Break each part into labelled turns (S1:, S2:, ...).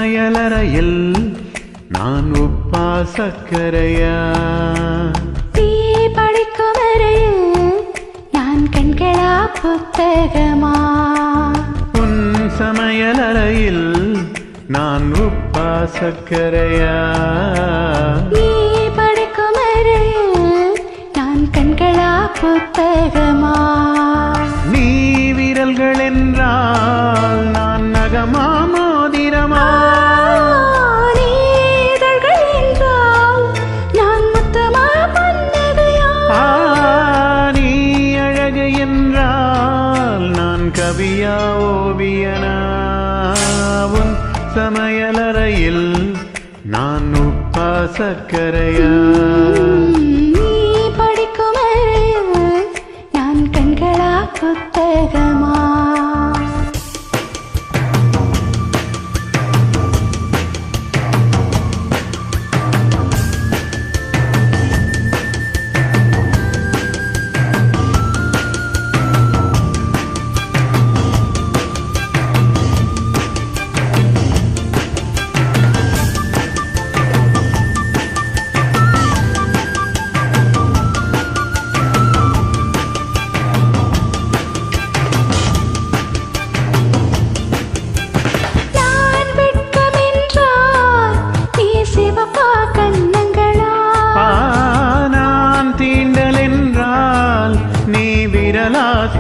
S1: சமையலறையில் நான் உப்பா சக்கரையா?
S2: தீ படிக்கும் அறையில் நான் கண்களா புத்தகமா?
S1: உன் சமையலறையில் நான் உப்பா சக்கரையா?
S2: நீ படிக்கும் அறையில் நான் கண்களா புத்தகமா?
S1: நீ விரல்கள் என்றால் நான் நகமா மோதிரமா?
S2: நீதழ்கள் என்றால் நான் முத்தமா புன்னகையா?
S1: நீ அழகு என்றால் நான் கவியா ஓவியனா? உன் சமையலறையில் நான் உப்பா சக்கரையா?
S2: நீ படிக்கும் அறையில் நான் கண்களா புத்தகமா?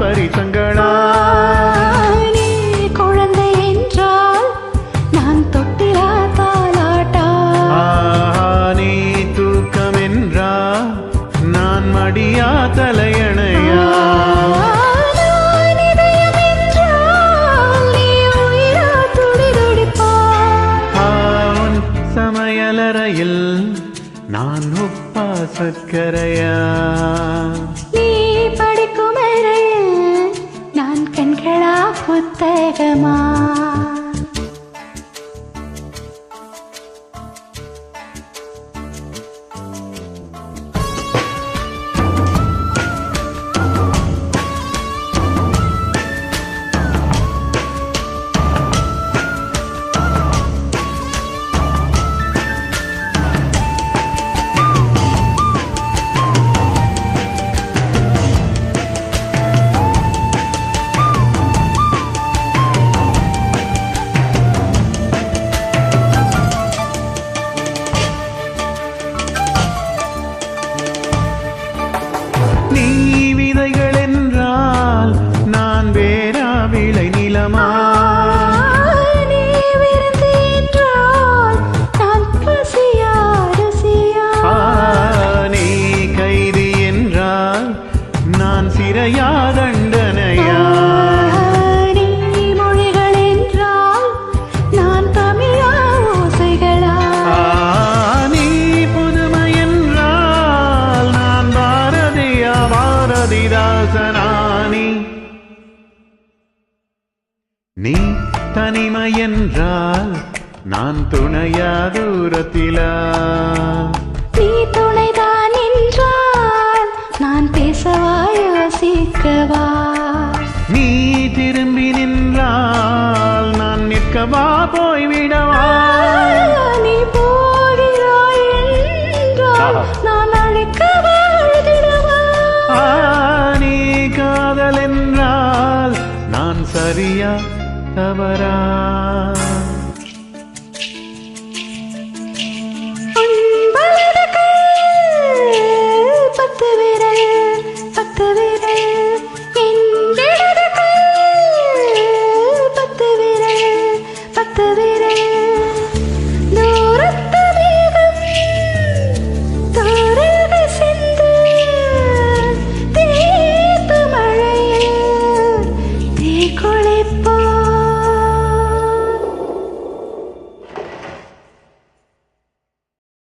S1: பரிசங்களா?
S2: நீ குழந்தை என்றால் நான் தொட்டிலா தாலாட்டா?
S1: நீ தூக்கம் என்றால் நான் மடியா தலையணையா? சமையலறையில் நான் உப்பா சக்கரையா?
S2: நீ படிக்கும் அறையில் நான் கண்களா புத்தகமா?
S1: நீ
S2: விருந்து என்றால் நான் பசியா ருசியா?
S1: நீ கைதி என்றால் நான் சிறையா தண்டனையா?
S2: நீ மொழிகள் என்றால் நான் தமிழா ஓசைகளா?
S1: நீ புதுமை என்றால் நான் பாரதியா பாரதிதாசனா? நீ தனிமை என்றால் நான் துணையா தூரத்திலா?
S2: நீ துணைதான் என்றால் நான் பேசவா யோசிக்கவா?
S1: நீ திரும்பி நின்றால் நான் நிற்கவா போய்விடவா?
S2: நீ போகிறாய் என்றால் நான் அழைக்கவா அழுதிடவா?
S1: நீ காதல் என்றால் நான் சரியா தவறா?